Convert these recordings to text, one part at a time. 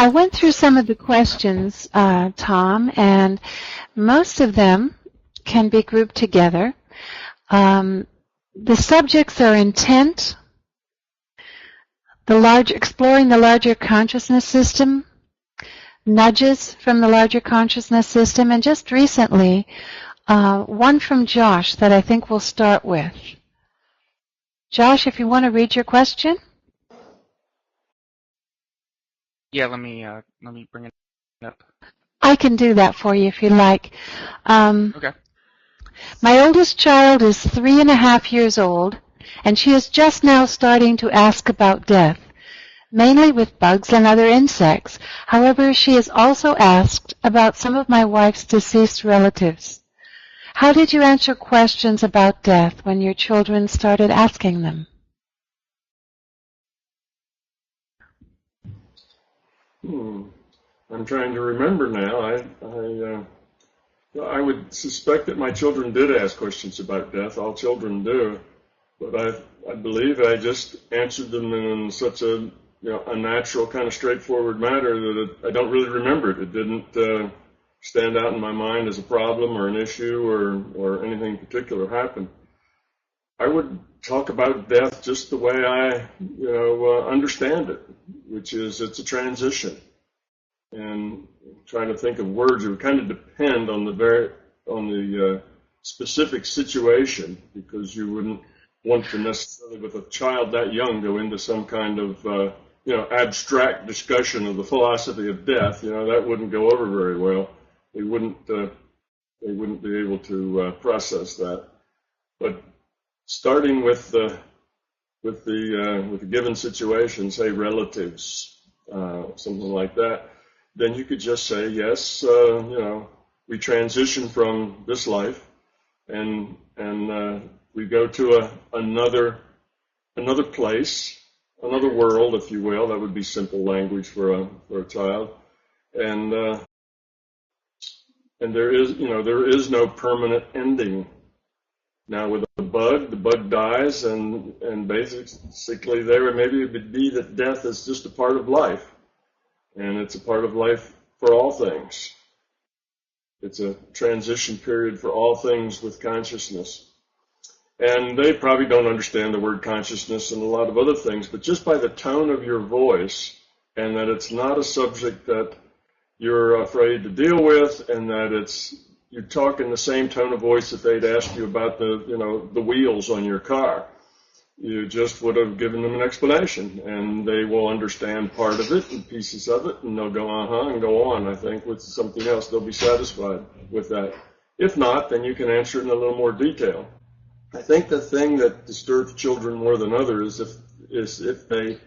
I went through some of the questions, Tom, and most of them can be grouped together. The subjects are intent, exploring the larger consciousness system, nudges from the larger consciousness system, and just recently, one from Josh that I think we'll start with. Josh, if you want to read your question. Yeah, let me bring it up. I can do that for you if you like. Okay. My oldest child is 3.5 years old, and she is just now starting to ask about death, mainly with bugs and other insects. However, she has also asked about some of my wife's deceased relatives. How did you answer questions about death when your children started asking them? I'm trying to remember now. I would suspect that my children did ask questions about death. All children do, but I believe I just answered them in such a natural, kind of straightforward manner that I don't really remember it. It didn't stand out in my mind as a problem or an issue or anything particular happened. I would talk about death just the way I understand it, which is it's a transition. And trying to think of words, it would kind of depend on the specific situation, because you wouldn't want to necessarily, with a child that young, go into some kind of abstract discussion of the philosophy of death. That wouldn't go over very well. They wouldn't be able to process that. But starting with the given situation, say relatives, something like that, then you could just say, yes, we transition from this life, and we go to another place, another world, if you will. That would be simple language for a child, and there is no permanent ending. Now with the bug dies, and basically maybe it would be that death is just a part of life. And it's a part of life for all things. It's a transition period for all things with consciousness. And they probably don't understand the word consciousness and a lot of other things, but just by the tone of your voice, and that it's not a subject that you're afraid to deal with, and that you talk in the same tone of voice that they'd ask you about the wheels on your car. You just would have given them an explanation, and they will understand part of it and pieces of it, and they'll go, and go on. I think with something else, they'll be satisfied with that. If not, then you can answer it in a little more detail. I think the thing that disturbs children more than others is if they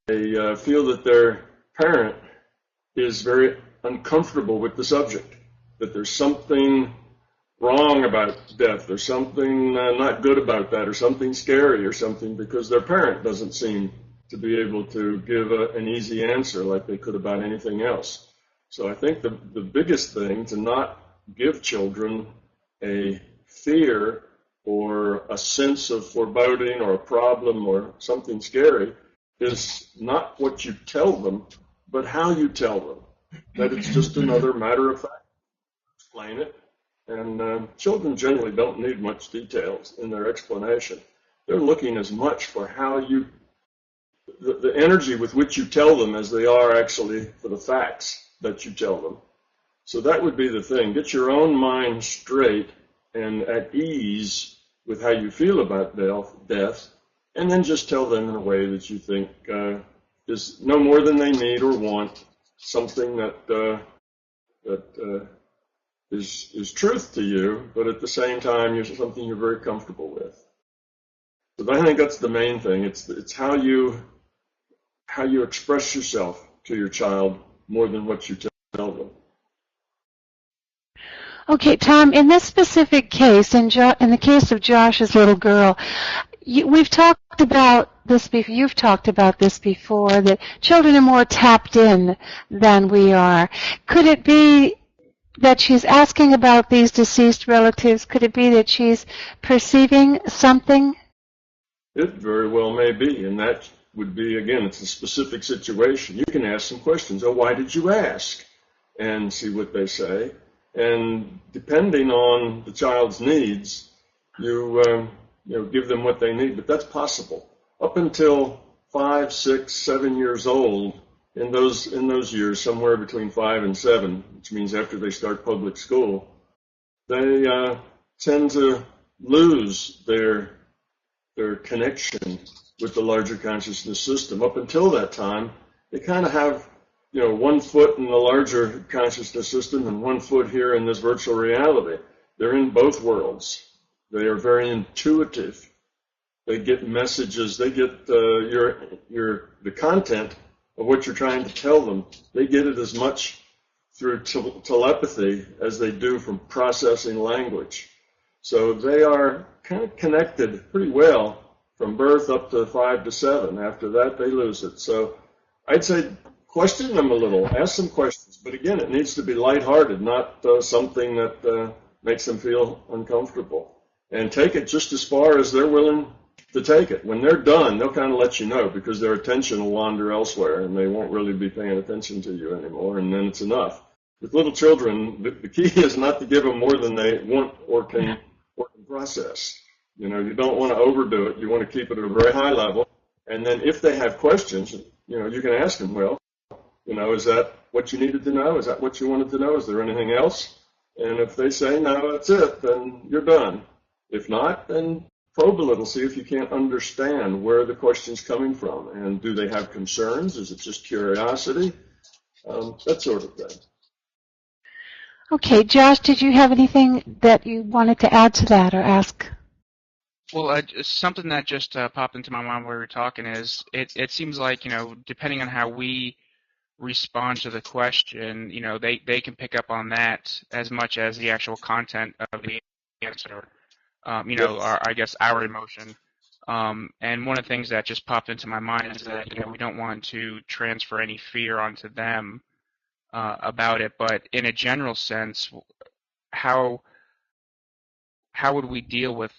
feel that their parent is very uncomfortable with the subject, that there's something wrong about death, or something not good about that, or something scary or something, because their parent doesn't seem to be able to give an easy answer like they could about anything else. So I think the biggest thing to not give children a fear or a sense of foreboding or a problem or something scary is not what you tell them, but how you tell them. That it's just another matter of fact. Explain it. And children generally don't need much details in their explanation. They're looking as much for how the energy with which you tell them as they are actually for the facts that you tell them. So that would be the thing. Get your own mind straight and at ease with how you feel about death, and then just tell them in a way that you think is no more than they need or want, something that is truth to you, but at the same time, something you're very comfortable with. So I think that's the main thing. It's how you express yourself to your child more than what you tell them. Okay, Tom, in this specific case, in the case of Josh's little girl, we've talked about this before. You've talked about this before, that children are more tapped in than we are. Could it be that she's asking about these deceased relatives? Could it be that she's perceiving something It very well may be, and that would be, again, it's a specific situation. You can ask some questions. Oh, why did you ask? And see what they say. And depending on the child's needs, you give them what they need. But that's possible. Up until 5, 6, 7 years old, in those years, somewhere between 5 and 7, which means after they start public school, they tend to lose their connection with the larger consciousness system. Up until that time, they kind of have, 1 foot in the larger consciousness system and 1 foot here in this virtual reality. They're in both worlds. They are very intuitive. They get messages. They get the content of what you're trying to tell them. They get it as much through telepathy as they do from processing language. So they are kind of connected pretty well from birth up to 5 to 7. After that, they lose it. So I'd say question them a little, ask some questions. But again, it needs to be lighthearted, not something that makes them feel uncomfortable. And take it just as far as they're willing to take it. When they're done, they'll kind of let you know because their attention will wander elsewhere and they won't really be paying attention to you anymore, and then it's enough. With little children, the key is not to give them more than they want or can process. You don't want to overdo it. You want to keep it at a very high level. And then if they have questions, you can ask them, well, is that what you needed to know? Is that what you wanted to know? Is there anything else? And if they say, no, that's it, then you're done. If not, then probe a little, see if you can't understand where the question's coming from. And do they have concerns? Is it just curiosity? That sort of thing. Okay, Josh, did you have anything that you wanted to add to that or ask? Well, something that just popped into my mind while we were talking is it seems like, depending on how we respond to the question, they can pick up on that as much as the actual content of the answer, our emotion. And one of the things that just popped into my mind is that, we don't want to transfer any fear onto them about it, but in a general sense, how would we deal with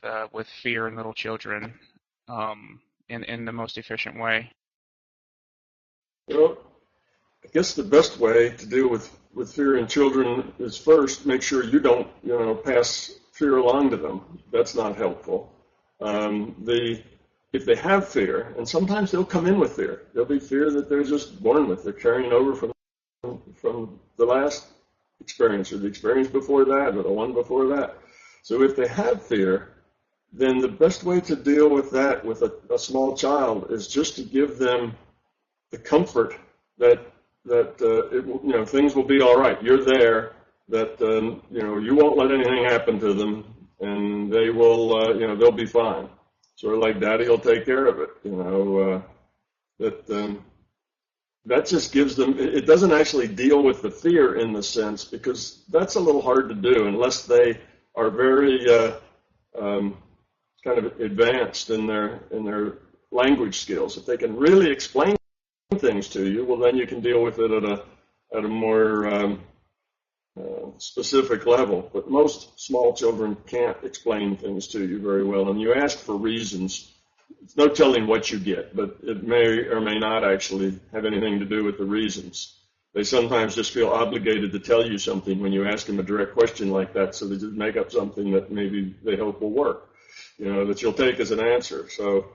fear in little children in the most efficient way? Well, I guess the best way to deal with fear in children is first make sure you don't pass fear along to them. That's not helpful. If they have fear, and sometimes they'll come in with fear. There'll be fear that they're just born with. They're carrying over from the last experience or the experience before that or the one before that. So if they have fear, then the best way to deal with that with a small child is just to give them the comfort that things will be all right. You're there, that you won't let anything happen to them, and they will they'll be fine. Sort of like Daddy will take care of it. That just gives them, it doesn't actually deal with the fear in the sense, because that's a little hard to do unless they are very kind of advanced in their language skills. If they can really explain things to you, well, then you can deal with it at a more specific level. But most small children can't explain things to you very well, and you ask for reasons. It's no telling what you get, but it may or may not actually have anything to do with the reasons. They sometimes just feel obligated to tell you something when you ask them a direct question like that, so they just make up something that maybe they hope will work, that you'll take as an answer. So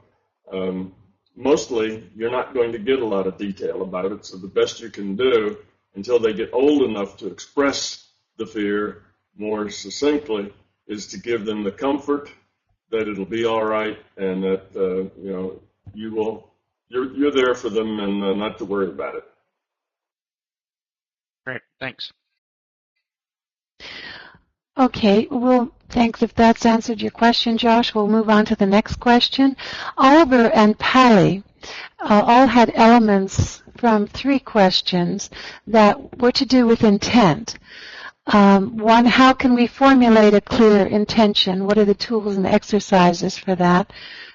mostly you're not going to get a lot of detail about it, so the best you can do until they get old enough to express the fear more succinctly is to give them the comfort that it'll be all right, and that you're there for them, and not to worry about it. Great, thanks. Okay, well, thanks. If that's answered your question, Josh, we'll move on to the next question. Oliver and Pally all had elements from 3 questions that were to do with intent. One, how can we formulate a clear intention? What are the tools and exercises for that?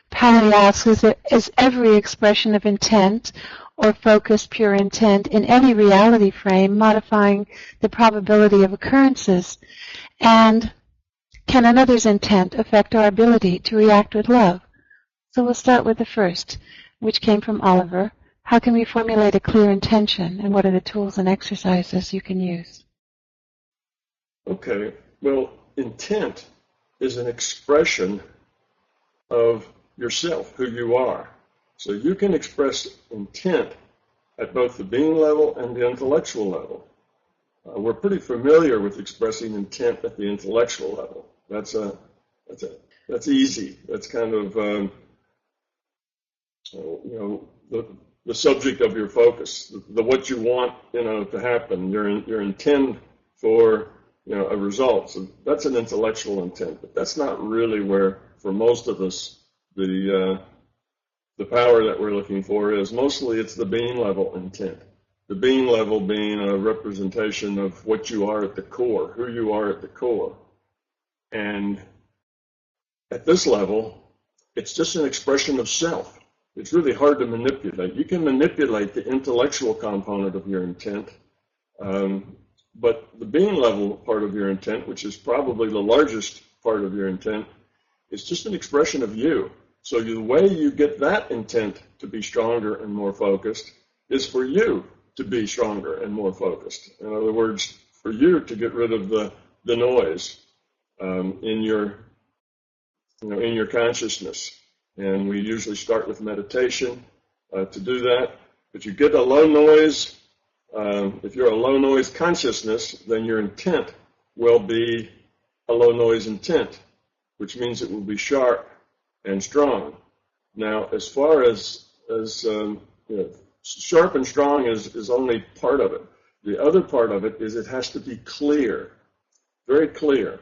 Pally asks, is every expression of intent or focused pure intent in any reality frame modifying the probability of occurrences? And can another's intent affect our ability to react with love? So we'll start with the first, which came from Oliver. How can we formulate a clear intention, and what are the tools and exercises you can use? Okay, well, intent is an expression of yourself, who you are. So you can express intent at both the being level and the intellectual level. We're pretty familiar with expressing intent at the intellectual level. That's easy. That's kind of the subject of your focus, the what you want to happen, your intent for a result. So that's an intellectual intent, but that's not really where, for most of us, the power that we're looking for is. Mostly it's the being level intent. The being level being a representation of what you are at the core, who you are at the core. And at this level, it's just an expression of self. It's really hard to manipulate. You can manipulate the intellectual component of your intent, but the being level part of your intent, which is probably the largest part of your intent, is just an expression of you. So the way you get that intent to be stronger and more focused is for you to be stronger and more focused. In other words, for you to get rid of the noise in your consciousness. And we usually start with meditation to do that. But you get a low noise. If you're a low noise consciousness, then your intent will be a low noise intent, which means it will be sharp and strong. Now, as far as sharp and strong is only part of it. The other part of it is it has to be clear, very clear.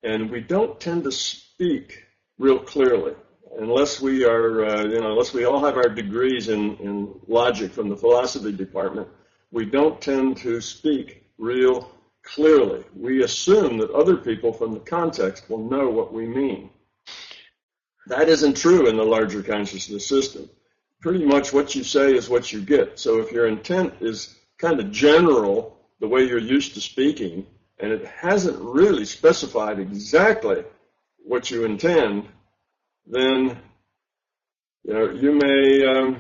And we don't tend to speak real clearly unless we are, unless we all have our degrees in logic from the philosophy department. We don't tend to speak real clearly. We assume that other people from the context will know what we mean. That isn't true in the larger consciousness system. Pretty much what you say is what you get. So if your intent is kind of general, the way you're used to speaking, and it hasn't really specified exactly what you intend, then you may.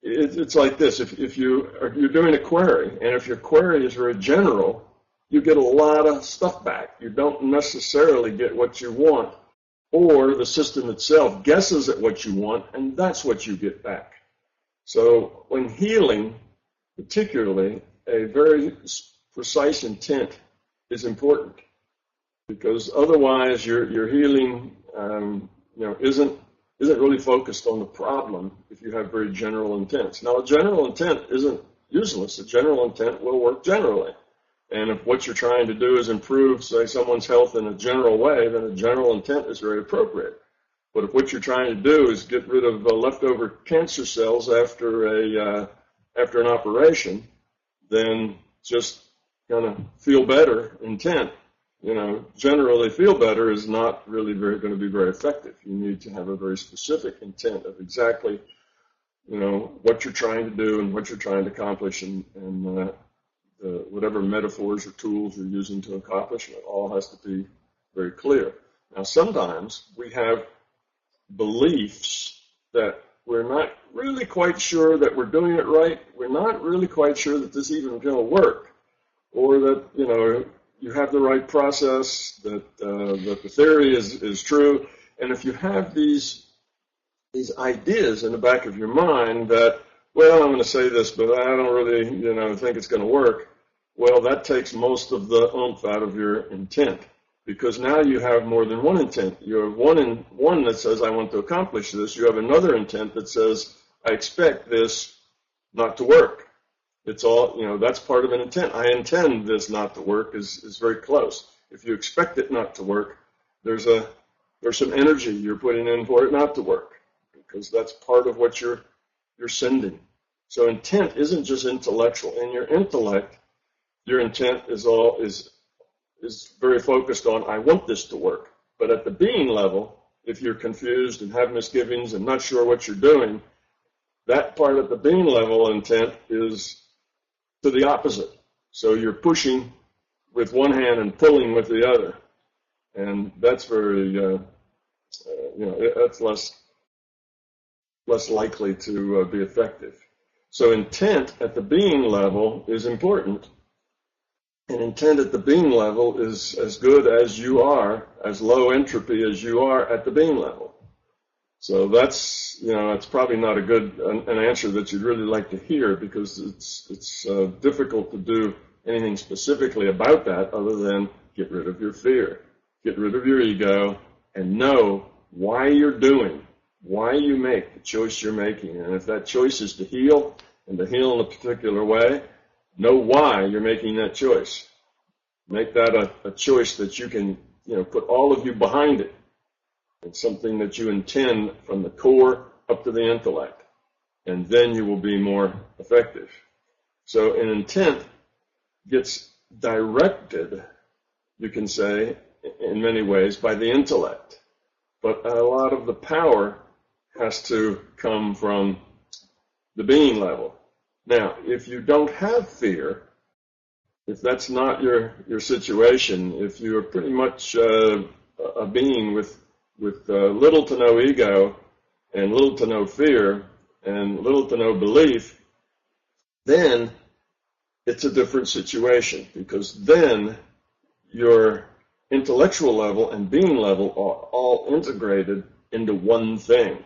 It's like this: if you're doing a query, and if your query is very general, you get a lot of stuff back. You don't necessarily get what you want, or the system itself guesses at what you want, and that's what you get back. So when healing, particularly, a very precise intent is important, because otherwise your healing isn't really focused on the problem if you have very general intents. Now, a general intent isn't useless. A general intent will work generally. And if what you're trying to do is improve, say, someone's health in a general way, then a general intent is very appropriate. But if what you're trying to do is get rid of leftover cancer cells after an operation, then just kind of feel better intent. Generally feel better is not really going to be very effective. You need to have a very specific intent of exactly, what you're trying to do and what you're trying to accomplish, and whatever metaphors or tools you're using to accomplish it, all has to be very clear. Now, sometimes we have beliefs that we're not really quite sure that we're doing it right. We're not really quite sure that this is even going to work, or that, you have the right process, that the theory is true. And if you have these ideas in the back of your mind that, well, I'm going to say this, but I don't really, think it's going to work, well, that takes most of the oomph out of your intent, because now you have more than one intent. You have one that says, I want to accomplish this. You have another intent that says, I expect this not to work. It's all, that's part of an intent. I intend this not to work is very close. If you expect it not to work, there's some energy you're putting in for it not to work, because that's part of what you're sending. So intent isn't just intellectual. In your intellect, your intent is very focused on, I want this to work. But at the being level, if you're confused and have misgivings and not sure what you're doing, that part at the being level intent is to the opposite. So you're pushing with one hand and pulling with the other. And that's very, that's less less likely to be effective. So intent at the being level is important, and intent at the being level is as good as you are, as low entropy as you are at the being level. So that's, it's probably not an answer that you'd really like to hear, because it's difficult to do anything specifically about that other than get rid of your fear, get rid of your ego, and know why you're doing, why you make the choice you're making. And if that choice is to heal, and to heal in a particular way, know why you're making that choice. Make that a choice that you can, put all of you behind it. It's something that you intend from the core up to the intellect. And then you will be more effective. So an intent gets directed, you can say, in many ways, by the intellect. But a lot of the power has to come from the being level. Now, if you don't have fear, if that's not your situation, if you are pretty much a being with little to no ego and little to no fear and little to no belief, then it's a different situation, because then your intellectual level and being level are all integrated into one thing.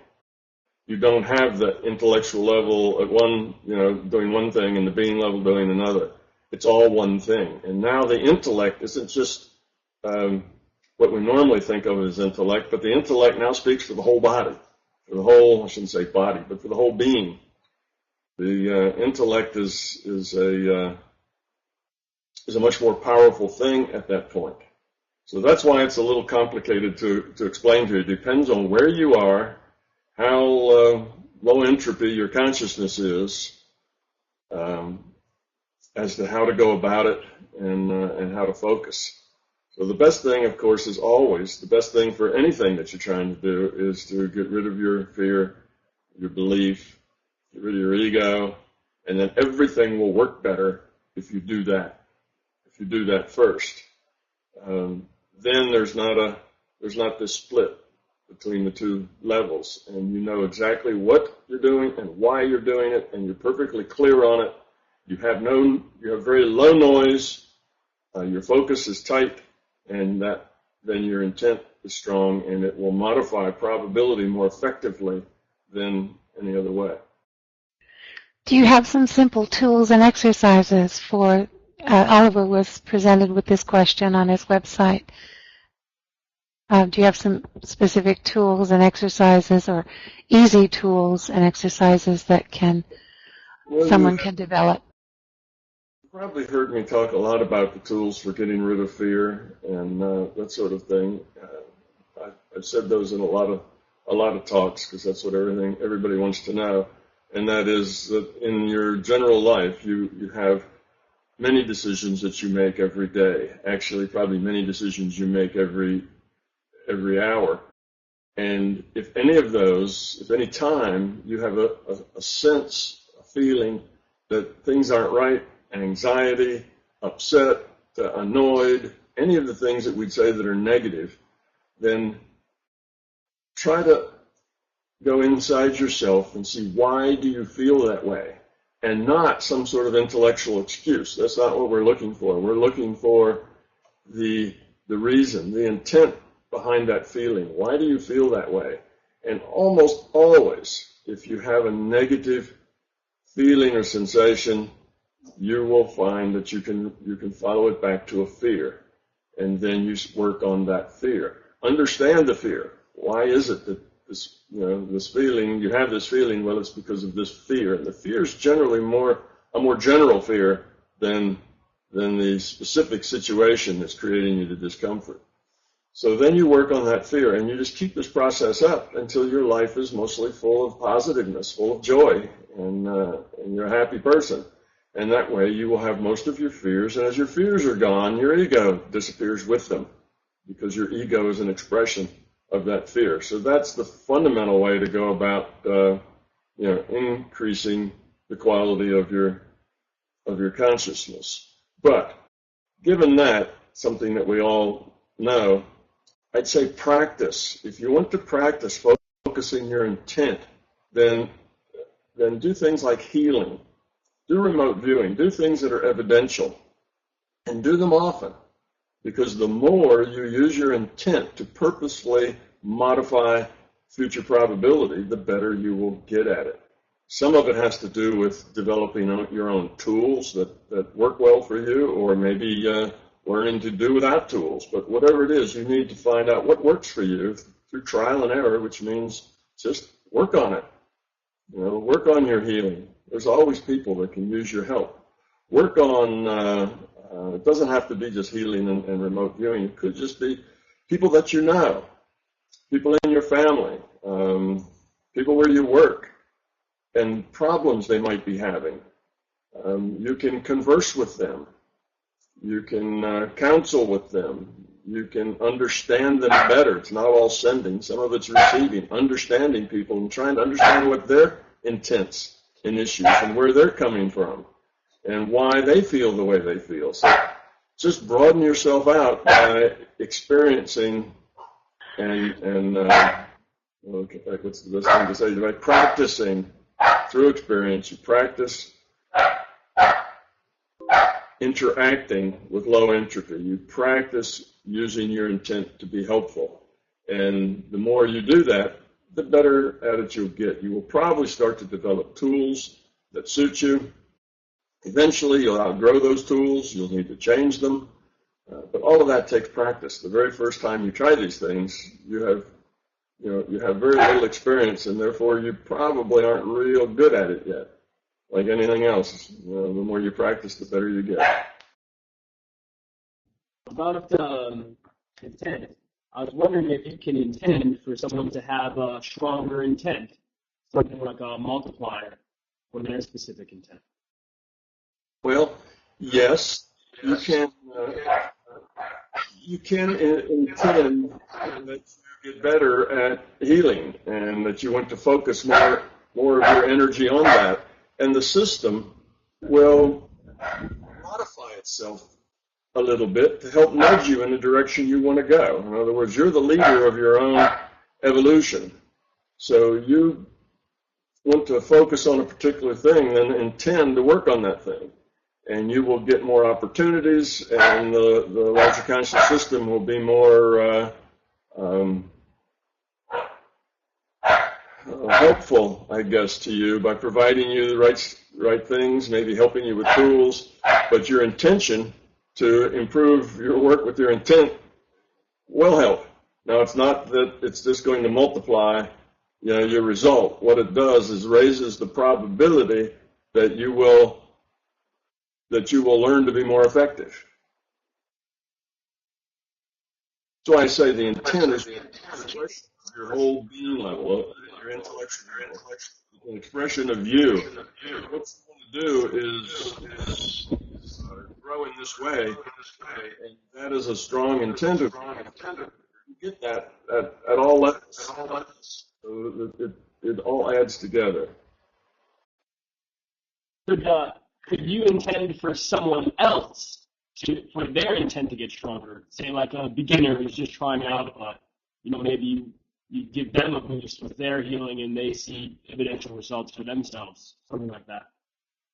You don't have the intellectual level at one, doing one thing, and the being level doing another. It's all one thing. And now the intellect isn't just what we normally think of as intellect, but the intellect now speaks for the whole body, for the whole, I shouldn't say body, but for the whole being. The intellect is a much more powerful thing at that point. So that's why it's a little complicated to explain to you. It depends on where you are, how low entropy your consciousness is, as to how to go about it and how to focus. So the best thing, of course, is always, the best thing for anything that you're trying to do is to get rid of your fear, your belief, get rid of your ego, and then everything will work better if you do that. If you do that first. Then there's not this split between the two levels, and you know exactly what you're doing and why you're doing it, and you're perfectly clear on it. You have very low noise, your focus is tight, and then your intent is strong, and it will modify probability more effectively than any other way. Do you have some simple tools and exercises for, Oliver was presented with this question on his website. Do you have some specific tools and exercises, or easy tools and exercises that someone can develop? You've probably heard me talk a lot about the tools for getting rid of fear and that sort of thing. I've said those in a lot of talks, because that's what everybody wants to know, and that is that in your general life you have many decisions that you make every day. Actually, probably many decisions you make every hour. And if any time you have a sense, a feeling that things aren't right, anxiety, upset, annoyed, any of the things that we'd say that are negative, then try to go inside yourself and see, why do you feel that way? And not some sort of intellectual excuse. That's not what we're looking for. We're looking for the reason, the intent behind that feeling. Why do you feel that way? And almost always, if you have a negative feeling or sensation, you will find that you can follow it back to a fear, and then you work on that fear. Understand the fear. Why is it that this feeling, you have this feeling? Well, it's because of this fear, and the fear is generally a more general fear than the specific situation that's creating you the discomfort. So then you work on that fear, and you just keep this process up until your life is mostly full of positiveness, full of joy, and you're a happy person. And that way you will have most of your fears, and as your fears are gone, your ego disappears with them, because your ego is an expression of that fear. So that's the fundamental way to go about increasing the quality of your consciousness. But given that, something that we all know, I'd say practice. If you want to practice focusing your intent then do things like healing, do remote viewing, do things that are evidential, and do them often. Because the more you use your intent to purposefully modify future probability, the better you will get at it. Some of it has to do with developing your own tools that work well for you, or maybe learning to do without tools. But whatever it is, you need to find out what works for you through trial and error, which means just work on it. Work on your healing. There's always people that can use your help. Work on, it doesn't have to be just healing and remote viewing. It could just be people that you know, people in your family, people where you work, and problems they might be having. You can converse with them. You can counsel with them. You can understand them better. It's not all sending. Some of it's receiving, understanding people and trying to understand what their intents and issues and where they're coming from and why they feel the way they feel. So just broaden yourself out by experiencing and what's the best thing to say? By practicing through experience. You practice interacting with low entropy. You practice using your intent to be helpful. And the more you do that, the better at it you'll get. You will probably start to develop tools that suit you. Eventually, you'll outgrow those tools. You'll need to change them. But all of that takes practice. The very first time you try these things, you have very little experience, and therefore you probably aren't real good at it yet. Like anything else, the more you practice, the better you get. About intent, I was wondering if you can intend for someone to have a stronger intent, something like a multiplier for their specific intent. Well, yes, you can. You can intend that you get better at healing, and that you want to focus more of your energy on that. And the system will modify itself a little bit to help nudge you in the direction you want to go. In other words, you're the leader of your own evolution. So you want to focus on a particular thing, then intend to work on that thing. And you will get more opportunities, and the larger conscious system will be more helpful, I guess, to you by providing you the right things, maybe helping you with tools. But your intention to improve your work with your intent will help. Now, it's not that it's just going to multiply, your result. What it does is raises the probability that you will learn to be more effective. So I say the intent is your whole being level, your intellectual level, an expression of you. What you want to do is grow in this way, and that is a strong intent. You get that at all levels. So it all adds together. Could you intend for someone else for their intent to get stronger? Say like a beginner who's just trying out, but maybe you give them a boost with their healing and they see evidential results for themselves, something like that.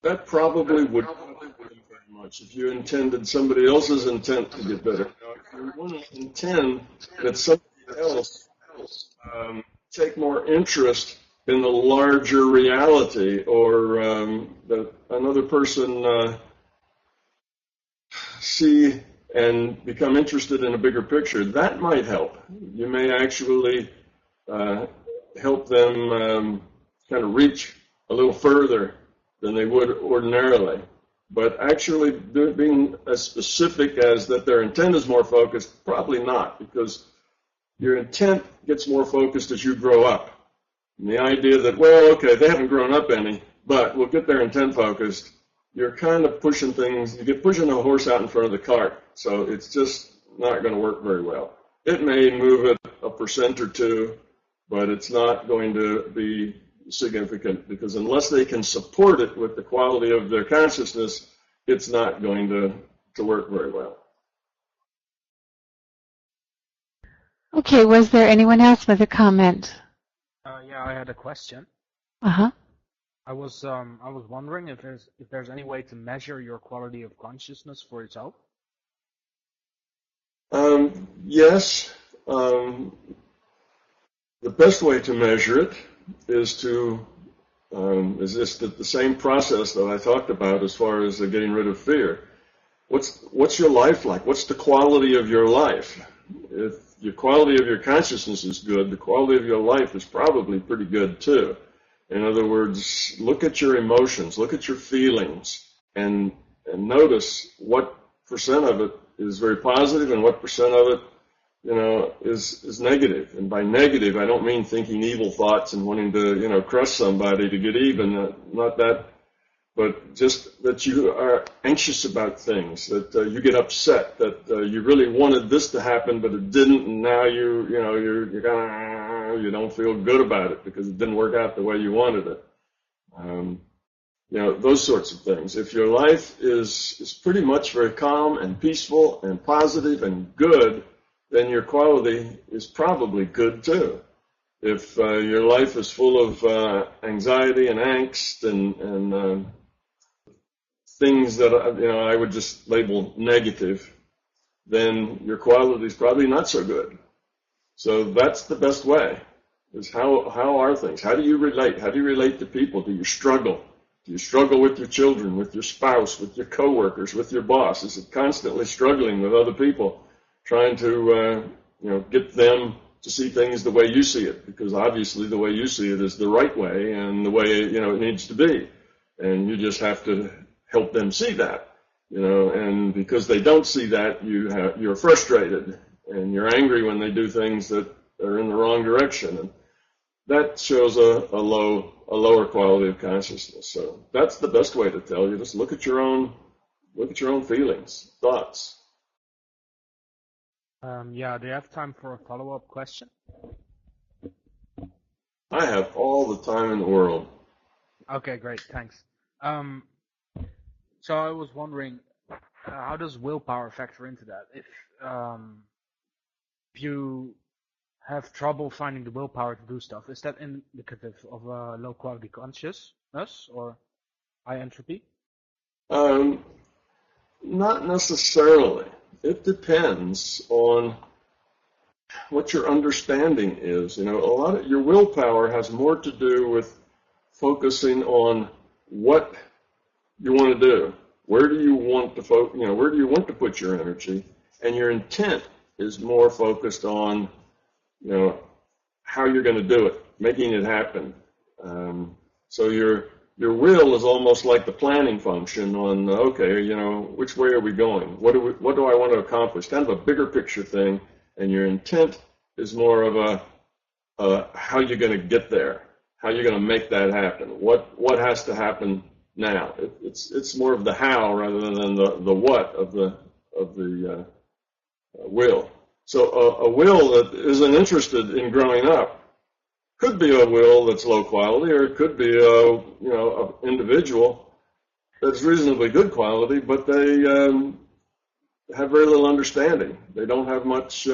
That probably would not be very much if you intended somebody else's intent to get better. Now, if you want to intend that somebody else take more interest in the larger reality, or that another person see and become interested in a bigger picture, that might help. You may actually help them kind of reach a little further than they would ordinarily. But actually being as specific as that their intent is more focused, probably not, because your intent gets more focused as you grow up. And the idea that, well, okay, they haven't grown up any, but we'll get their intent focused, you're kind of pushing things, you get pushing a horse out in front of the cart. So it's just not going to work very well. It may move it 1% or 2%, but it's not going to be significant, because unless they can support it with the quality of their consciousness, it's not going to work very well. Okay, was there anyone else with a comment? Yeah, I had a question. Uh-huh. I was wondering if there's any way to measure your quality of consciousness for yourself. Yes. The best way to measure it is the same process that I talked about as far as getting rid of fear. What's your life like? What's the quality of your life? If your quality of your consciousness is good, the quality of your life is probably pretty good too. In other words, look at your emotions, look at your feelings, and notice what percent of it is very positive and what percent of it, is negative. And by negative, I don't mean thinking evil thoughts and wanting to, crush somebody to get even. Not that, but just that you are anxious about things, that you get upset, that you really wanted this to happen, but it didn't, and now you don't feel good about it because it didn't work out the way you wanted it. Those sorts of things. If your life is pretty much very calm and peaceful and positive and good, then your quality is probably good too. If your life is full of anxiety and angst and things that I would just label negative, then your quality is probably not so good. So that's the best way. Is how are things? How do you relate? How do you relate to people? Do you struggle? Do you struggle with your children, with your spouse, with your coworkers, with your boss? Is it constantly struggling with other people, trying to get them to see things the way you see it? Because obviously the way you see it is the right way and the way it needs to be, and you just have to help them see that. And because they don't see that, you're frustrated and you're angry when they do things that are in the wrong direction, and that shows a lower quality of consciousness. So that's the best way to tell you. Just look at your own feelings, thoughts. Do you have time for a follow-up question? I have all the time in the world. Okay, great, thanks. So I was wondering, how does willpower factor into that? If you have trouble finding the willpower to do stuff, is that indicative of low quality consciousness or high entropy? Not necessarily. It depends on what your understanding is. A lot of your willpower has more to do with focusing on what you want to do. Where do you want to where do you want to put your energy? And your intent is more focused on, how you're going to do it, making it happen. So your will is almost like the planning function on, which way are we going? What do I want to accomplish? Kind of a bigger picture thing. And your intent is more of how you're going to get there, how you're going to make that happen. What has to happen now? It's more of the how rather than the what of the will. So a will that isn't interested in growing up could be a will that's low quality, or it could be an individual that's reasonably good quality, but they have very little understanding. They don't have much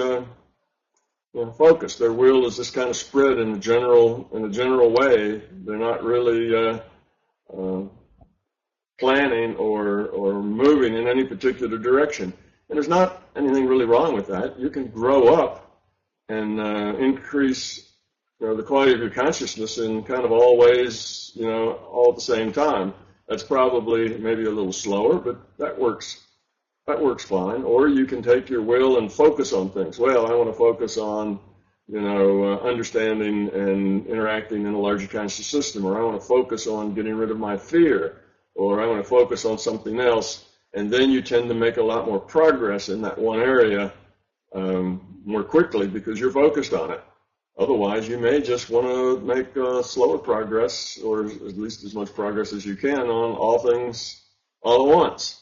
focus. Their will is just kind of spread in a general way. They're not really planning or moving in any particular direction. And there's not anything really wrong with that. You can grow up and increase the quality of your consciousness in kind of all ways, all at the same time. That's probably maybe a little slower, but that works fine. Or you can take your will and focus on things. Well, I want to focus on, understanding and interacting in a larger conscious system, or I want to focus on getting rid of my fear, or I want to focus on something else. And then you tend to make a lot more progress in that one area more quickly because you're focused on it. Otherwise, you may just want to make slower progress, or at least as much progress as you can on all things all at once.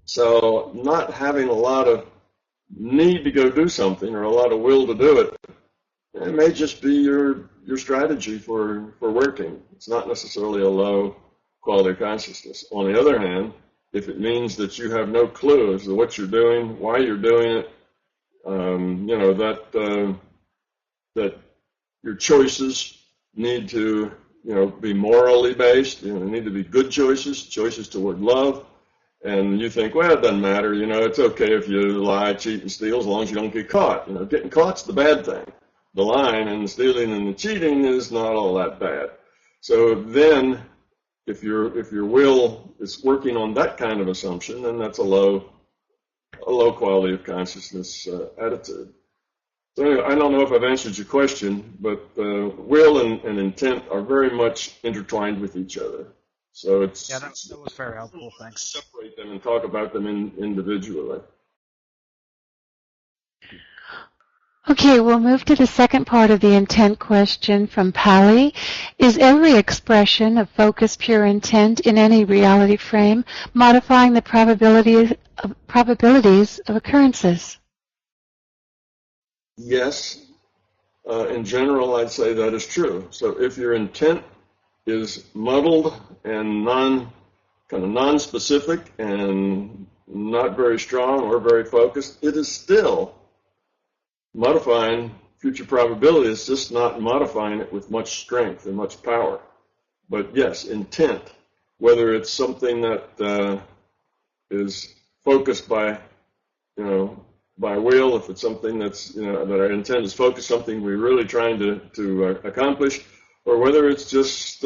So not having a lot of need to go do something or a lot of will to do it, it may just be your strategy for working. It's not necessarily a low quality of consciousness. On the other hand, if it means that you have no clue as to what you're doing, why you're doing it, that your choices need to be morally based. They need to be good choices, choices toward love. And you think, well, it doesn't matter. It's okay if you lie, cheat, and steal as long as you don't get caught. Getting caught's the bad thing. The lying and the stealing and the cheating is not all that bad. So then, if your will is working on that kind of assumption, then that's a low quality of consciousness attitude. So anyway, I don't know if I've answered your question, but will and intent are very much intertwined with each other. So Yeah, that was very helpful. Thanks. Separate them and talk about them individually. Okay, we'll move to the second part of the intent question from Pally. Is every expression of focused pure intent in any reality frame modifying the probabilities of occurrences? Yes. In general, I'd say that is true. So if your intent is muddled and non-specific and not very strong or very focused, it is still modifying future probability. It's just not modifying it with much strength and much power. But yes, intent, whether it's something that is focused by will, if it's something that's, that our intent is focused, something we're really trying to accomplish, or whether it's just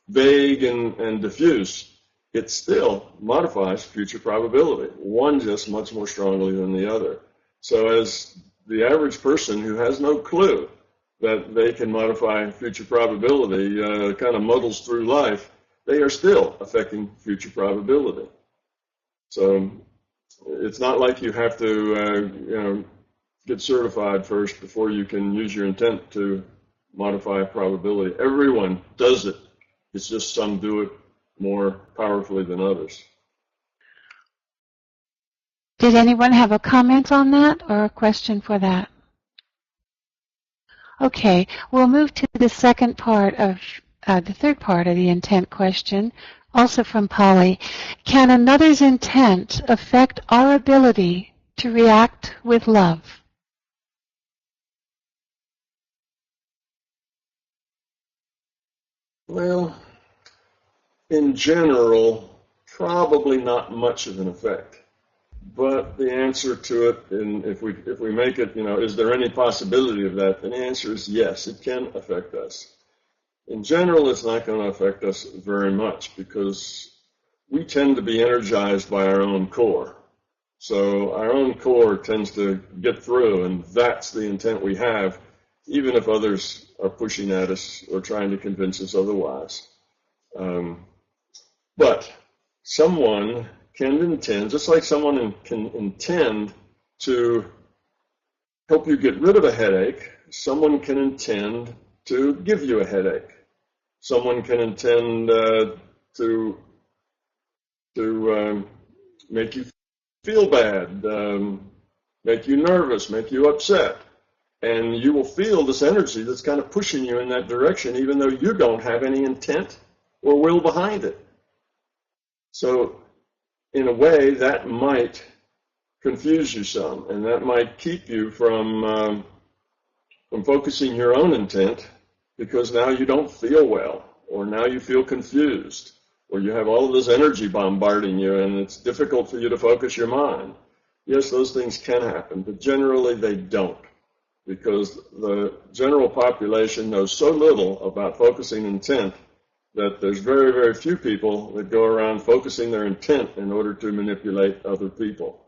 vague and diffuse, it still modifies future probability. One just much more strongly than the other. So as the average person who has no clue that they can modify future probability kind of muddles through life, they are still affecting future probability. So it's not like you have to get certified first before you can use your intent to modify probability. Everyone does it. It's just some do it more powerfully than others. Did anyone have a comment on that or a question for that? Okay, we'll move to the second part of the third part of the intent question, also from Polly. Can another's intent affect our ability to react with love? Well, in general, probably not much of an effect. But the answer to it, and if we make it, is there any possibility of that? And the answer is yes, it can affect us. In general, it's not going to affect us very much because we tend to be energized by our own core. So our own core tends to get through, and that's the intent we have, even if others are pushing at us or trying to convince us otherwise. But someone can intend, just like someone can intend to help you get rid of a headache, someone can intend to give you a headache. Someone can intend to make you feel bad, make you nervous, make you upset. And you will feel this energy that's kind of pushing you in that direction, even though you don't have any intent or will behind it. So in a way, that might confuse you some, and that might keep you from focusing your own intent, because now you don't feel well, or now you feel confused, or you have all of this energy bombarding you, and it's difficult for you to focus your mind. Yes, those things can happen, but generally they don't, because the general population knows so little about focusing intent that there's very, very few people that go around focusing their intent in order to manipulate other people.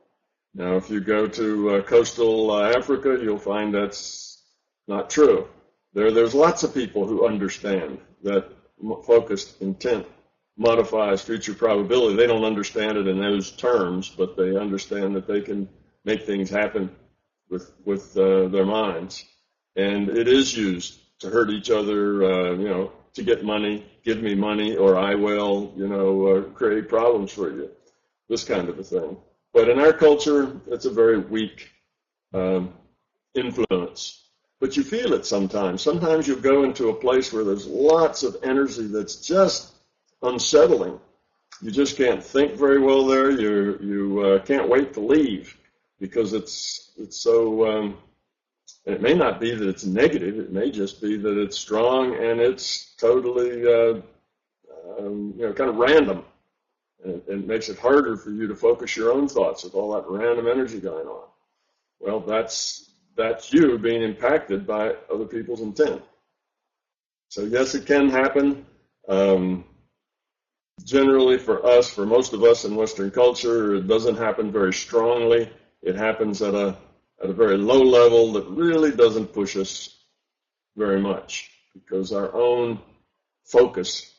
Now, if you go to coastal Africa, you'll find that's not true. There's lots of people who understand that focused intent modifies future probability. They don't understand it in those terms, but they understand that they can make things happen with their minds. And it is used to hurt each other, to get money, give me money, or I will, create problems for you, this kind of a thing. But in our culture, it's a very weak influence. But you feel it sometimes. Sometimes you go into a place where there's lots of energy that's just unsettling. You just can't think very well there. You can't wait to leave because it's so And it may not be that it's negative. It may just be that it's strong and it's totally, kind of random. And it makes it harder for you to focus your own thoughts with all that random energy going on. Well, that's you being impacted by other people's intent. So yes, it can happen. Generally for most of us in Western culture, it doesn't happen very strongly. It happens at a very low level that really doesn't push us very much because our own focus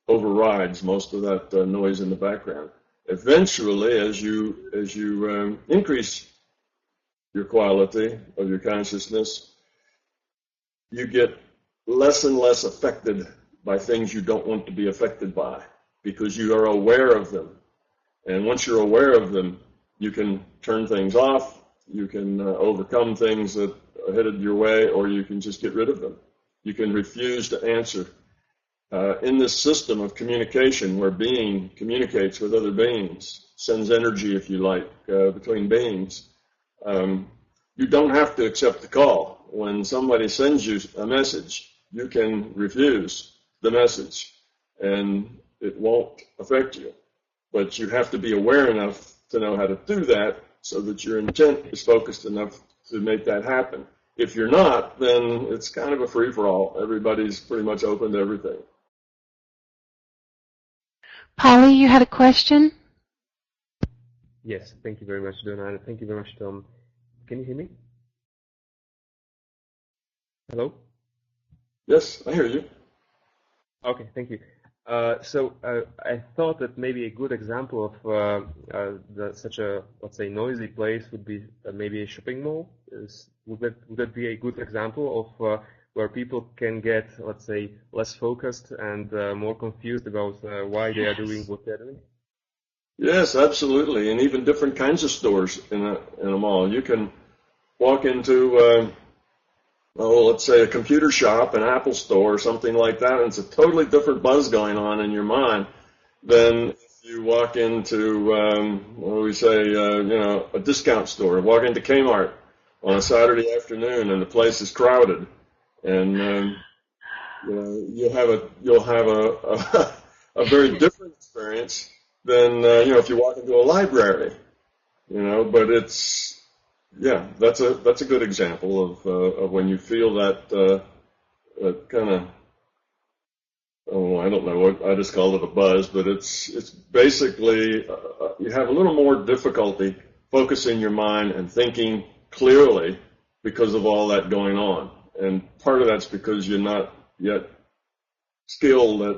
overrides most of that noise in the background. Eventually, as you increase your quality of your consciousness, you get less and less affected by things you don't want to be affected by because you are aware of them. And once you're aware of them, you can turn things off, you can overcome things that are headed your way, or you can just get rid of them. You can refuse to answer. In this system of communication where being communicates with other beings, sends energy, if you like, between beings, you don't have to accept the call. When somebody sends you a message, you can refuse the message and it won't affect you. But you have to be aware enough to know how to do that so that your intent is focused enough to make that happen. If you're not, then it's kind of a free-for-all. Everybody's pretty much open to everything. Polly, you had a question? Yes, thank you very much, Donna, and thank you very much, Tom. Can you hear me? Hello? Yes, I hear you. Okay, thank you. So I thought that maybe a good example of such a, let's say, noisy place would be maybe a shopping mall. Would that be a good example of where people can get, let's say, less focused and more confused about why they are doing what they're doing? Yes, absolutely, and even different kinds of stores in a mall. You can walk into, let's say a computer shop, an Apple store, or something like that, and it's a totally different buzz going on in your mind than if you walk into, a discount store. Walk into Kmart on a Saturday afternoon, and the place is crowded, and you'll have a very different experience than if you walk into a library, But it's that's a good example of when you feel that kind of, I don't know what I just called it, a buzz, but it's basically you have a little more difficulty focusing your mind and thinking clearly because of all that going on. And part of that's because you're not yet skilled at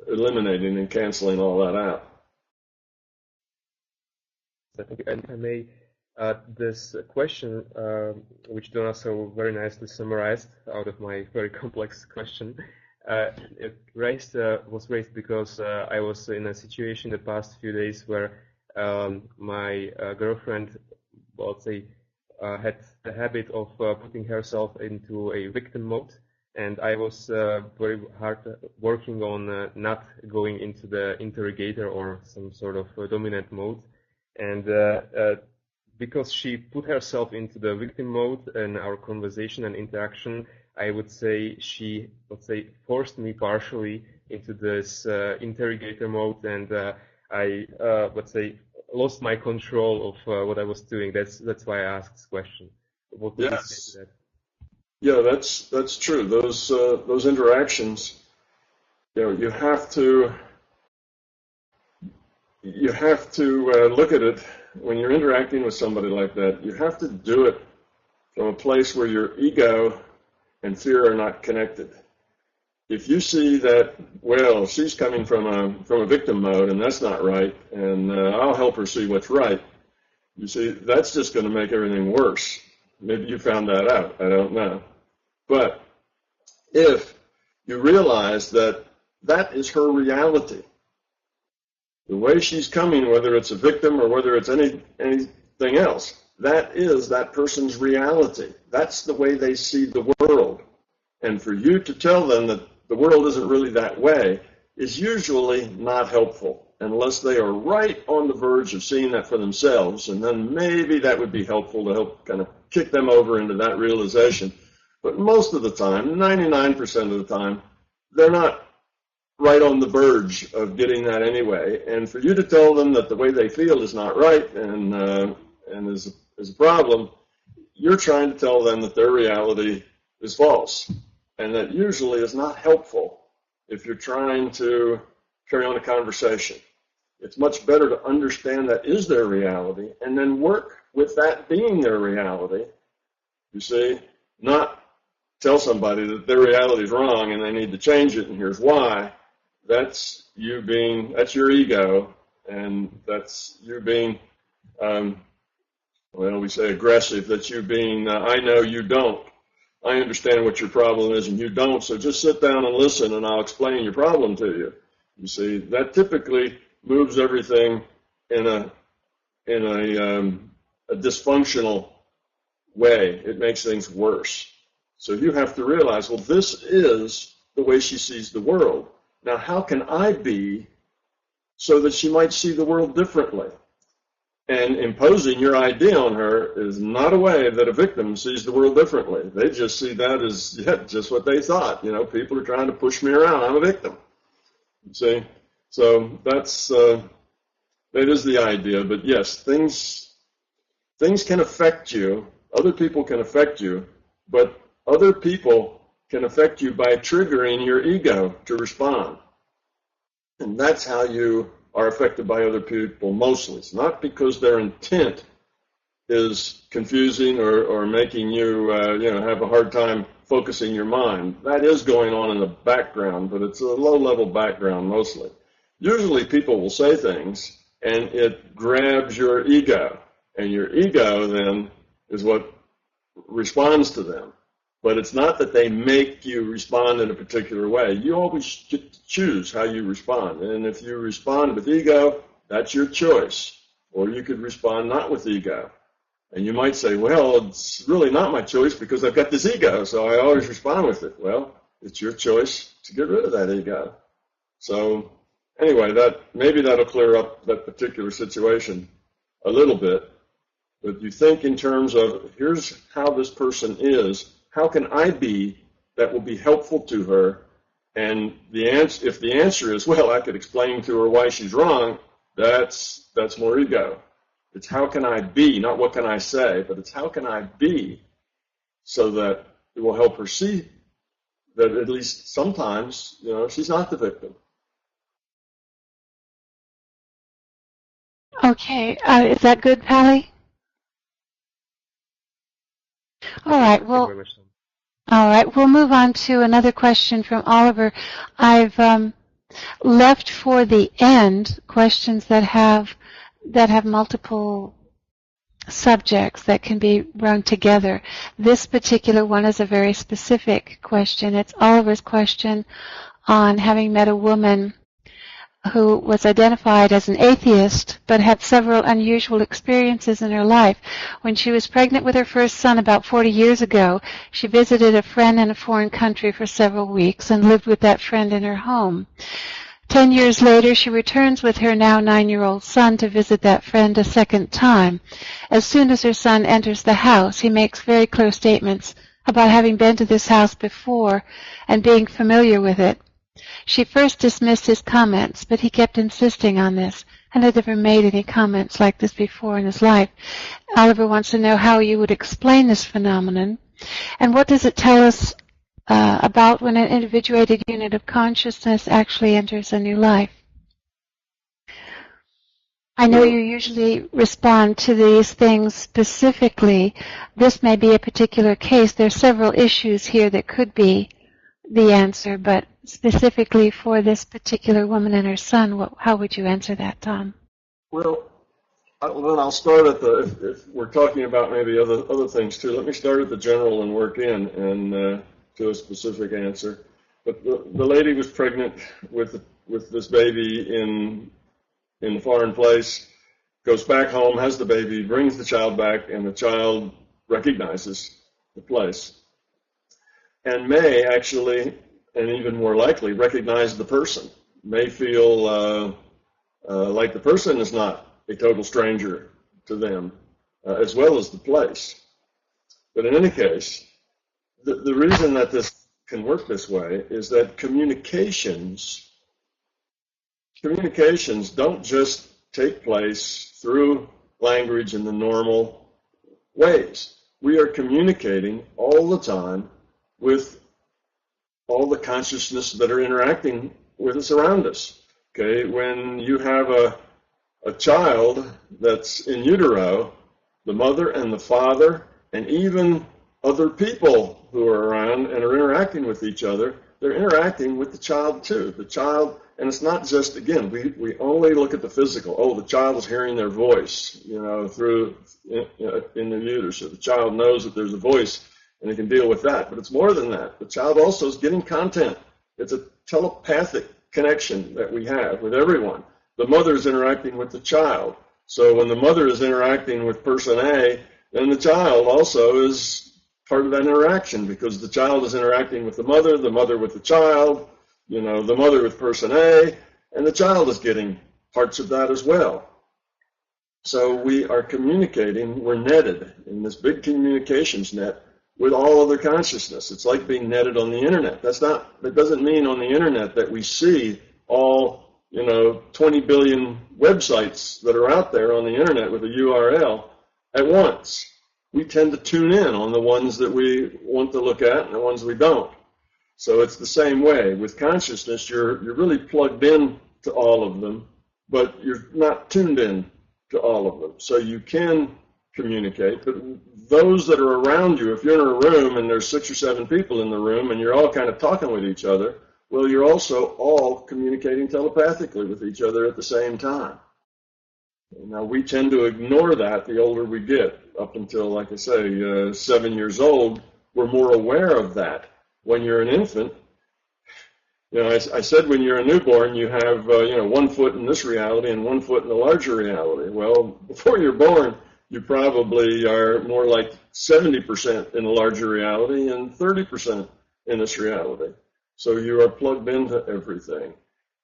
eliminating and canceling all that out. And if I may, this question, which Donna so very nicely summarized out of my very complex question, was raised because I was in a situation the past few days where my girlfriend, let's say, had the habit of putting herself into a victim mode, and I was very hard working on not going into the interrogator or some sort of dominant mode. And because she put herself into the victim mode in our conversation and interaction, I would say she, forced me partially into this interrogator mode, and I, lost my control of what I was doing. That's why I asked this question. What would you say to that? Yeah, that's true. Those interactions, you have to look at it when you're interacting with somebody like that. You have to do it from a place where your ego and fear are not connected. If you see that, well, she's coming from a victim mode and that's not right, and I'll help her see what's right, you see, that's just going to make everything worse. Maybe you found that out. I don't know. But if you realize that that is her reality, the way she's coming, whether it's a victim or whether it's anything else, that is that person's reality. That's the way they see the world. And for you to tell them that the world isn't really that way is usually not helpful unless they are right on the verge of seeing that for themselves, and then maybe that would be helpful to help kind of kick them over into that realization. But most of the time, 99% of the time, they're not right on the verge of getting that anyway. And for you to tell them that the way they feel is not right and is a problem, you're trying to tell them that their reality is false. And that usually is not helpful if you're trying to carry on a conversation. It's much better to understand that is their reality and then work with that being their reality. You see, not tell somebody that their reality is wrong and they need to change it and here's why. That's you being, that's your ego, and that's you being, well, we say aggressive. That's you being, I know you don't. I understand what your problem is and you don't, so just sit down and listen and I'll explain your problem to you. You see, that typically moves everything in a dysfunctional way. It makes things worse. So you have to realize, well, this is the way she sees the world. Now, how can I be so that she might see the world differently? And imposing your idea on her is not a way that a victim sees the world differently. They just see that as just what they thought. You know, people are trying to push me around. I'm a victim. You see? So that is the idea. But yes, things can affect you. Other people can affect you. But other people can affect you by triggering your ego to respond. And that's how you are affected by other people mostly. It's not because their intent is confusing or making you, have a hard time focusing your mind. That is going on in the background, but it's a low-level background mostly. Usually people will say things, and it grabs your ego, and your ego then is what responds to them. But it's not that they make you respond in a particular way. You always get to choose how you respond. And if you respond with ego, that's your choice. Or you could respond not with ego. And you might say, well, it's really not my choice because I've got this ego, so I always respond with it. Well, it's your choice to get rid of that ego. So anyway, maybe that'll clear up that particular situation a little bit. But you think in terms of, here's how this person is. How can I be that will be helpful to her? And if the answer is, well, I could explain to her why she's wrong, that's more ego. It's how can I be, not what can I say, but it's how can I be so that it will help her see that at least sometimes, she's not the victim. Okay, is that good, Pally? All right, well, we'll move on to another question from Oliver. I've left for the end questions that have multiple subjects that can be run together. This particular one is a very specific question. It's Oliver's question on having met a woman who was identified as an atheist but had several unusual experiences in her life. When she was pregnant with her first son about 40 years ago, she visited a friend in a foreign country for several weeks and lived with that friend in her home. 10 years later, she returns with her now 9-year-old son to visit that friend a second time. As soon as her son enters the house, he makes very clear statements about having been to this house before and being familiar with it. She first dismissed his comments, but he kept insisting on this and had never made any comments like this before in his life. Oliver wants to know how you would explain this phenomenon, and what does it tell us about when an individuated unit of consciousness actually enters a new life. I know you usually respond to these things specifically. This may be a particular case. There are several issues here that could be the answer, but specifically for this particular woman and her son, how would you answer that, Tom? Well, then I'll start at if we're talking about maybe other things too, let me start at the general and work in and to a specific answer. But the lady was pregnant with this baby in a foreign place, goes back home, has the baby, brings the child back, and the child recognizes the place. And may actually, and even more likely, recognize the person. May feel like the person is not a total stranger to them, as well as the place. But in any case, the reason that this can work this way is that communications don't just take place through language in the normal ways. We are communicating all the time with all the consciousness that are interacting with us around us. Okay, when you have a child that's in utero, the mother and the father and even other people who are around and are interacting with each other, they're interacting with the child too. The child, and it's not just, again, we only look at the physical. Oh, the child is hearing their voice, through in the uterus. So the child knows that there's a voice and it can deal with that. But it's more than that. The child also is getting content. It's a telepathic connection that we have with everyone. The mother is interacting with the child. So when the mother is interacting with person A, then the child also is part of that interaction, because the child is interacting with the mother with the child, the mother with person A, and the child is getting parts of that as well. So we are communicating, we're netted in this big communications net with all other consciousness. It's like being netted on the internet. That doesn't mean on the internet that we see all 20 billion websites that are out there on the internet with a URL at once. We tend to tune in on the ones that we want to look at and the ones we don't. So it's the same way. With consciousness, you're really plugged in to all of them, but you're not tuned in to all of them. So you can communicate, but those that are around you, if you're in a room and there's 6 or 7 people in the room and you're all kind of talking with each other, well, you're also all communicating telepathically with each other at the same time. Now, we tend to ignore that the older we get. Up until, like I say, 7 years old, we're more aware of that. When you're an infant, I said when you're a newborn, you have, 1 foot in this reality and 1 foot in the larger reality. Well, before you're born, you probably are more like 70% in the larger reality and 30% in this reality. So you are plugged into everything.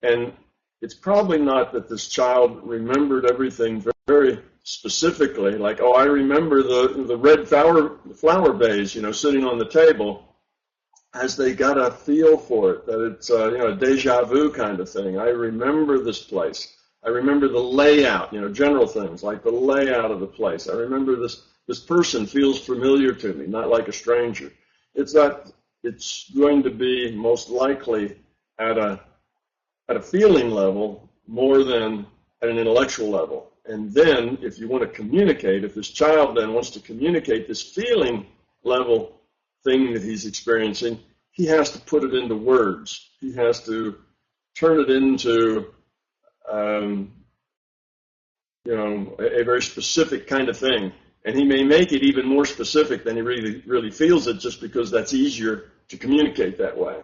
And it's probably not that this child remembered everything very specifically, like, oh, I remember the red flower vase, sitting on the table, as they got a feel for it, that it's a deja vu kind of thing. I remember this place. I remember the layout, general things like the layout of the place. I remember this person feels familiar to me, not like a stranger. It's going to be most likely at a feeling level more than at an intellectual level. And then if you want to communicate, if this child then wants to communicate this feeling level thing that he's experiencing, he has to put it into words. He has to turn it into a very specific kind of thing. And he may make it even more specific than he really feels it, just because that's easier to communicate that way.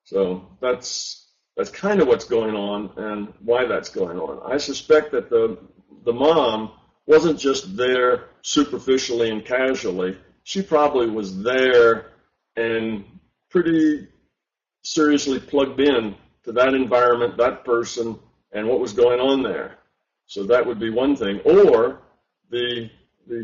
So that's kind of what's going on and why that's going on. I suspect that the mom wasn't just there superficially and casually. She probably was there and pretty seriously plugged in to that environment, that person, and what was going on there. So that would be one thing. Or the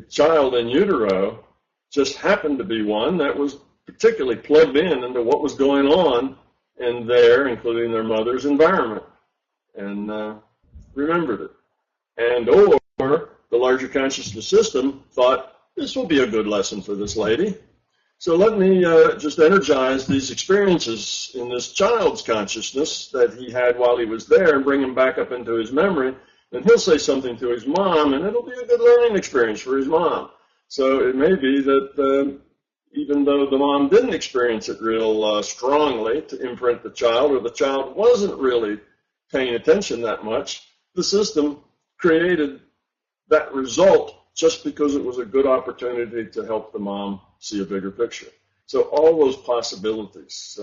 child in utero just happened to be one that was particularly plugged in into what was going on in there, including their mother's environment, and remembered it. And or the larger consciousness system thought, this will be a good lesson for this lady. So let me just energize these experiences in this child's consciousness that he had while he was there and bring him back up into his memory. And he'll say something to his mom, and it'll be a good learning experience for his mom. So it may be that even though the mom didn't experience it real strongly to imprint the child, or the child wasn't really paying attention that much, the system created that result just because it was a good opportunity to help the mom see a bigger picture. So all those possibilities,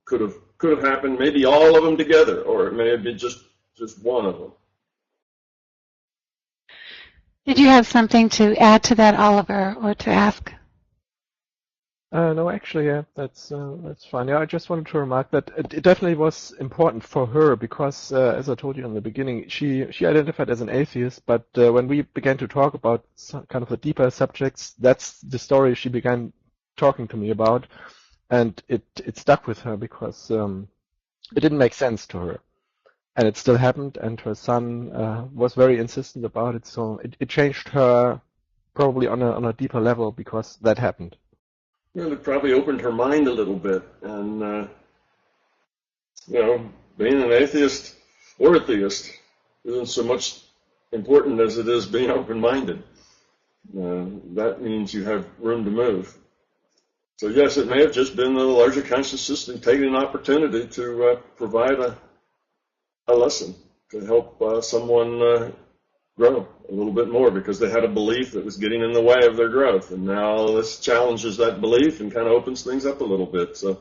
could have happened. Maybe all of them together, or it may have been just one of them. Did you have something to add to that, Oliver, or to ask? No, actually, yeah, that's fine. Yeah, I just wanted to remark that it definitely was important for her because, as I told you in the beginning, she identified as an atheist, but when we began to talk about some kind of the deeper subjects, that's the story she began talking to me about, and it stuck with her because it didn't make sense to her, and it still happened, and her son was very insistent about it, so it changed her probably on a deeper level because that happened. Well, it probably opened her mind a little bit, and being an atheist or a theist isn't so much important as it is being open-minded. That means you have room to move. So yes, it may have just been the larger conscious system taking an opportunity to provide a lesson to help someone grow a little bit more because they had a belief that was getting in the way of their growth. And now this challenges that belief and kind of opens things up a little bit. So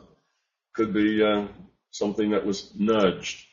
could be something that was nudged.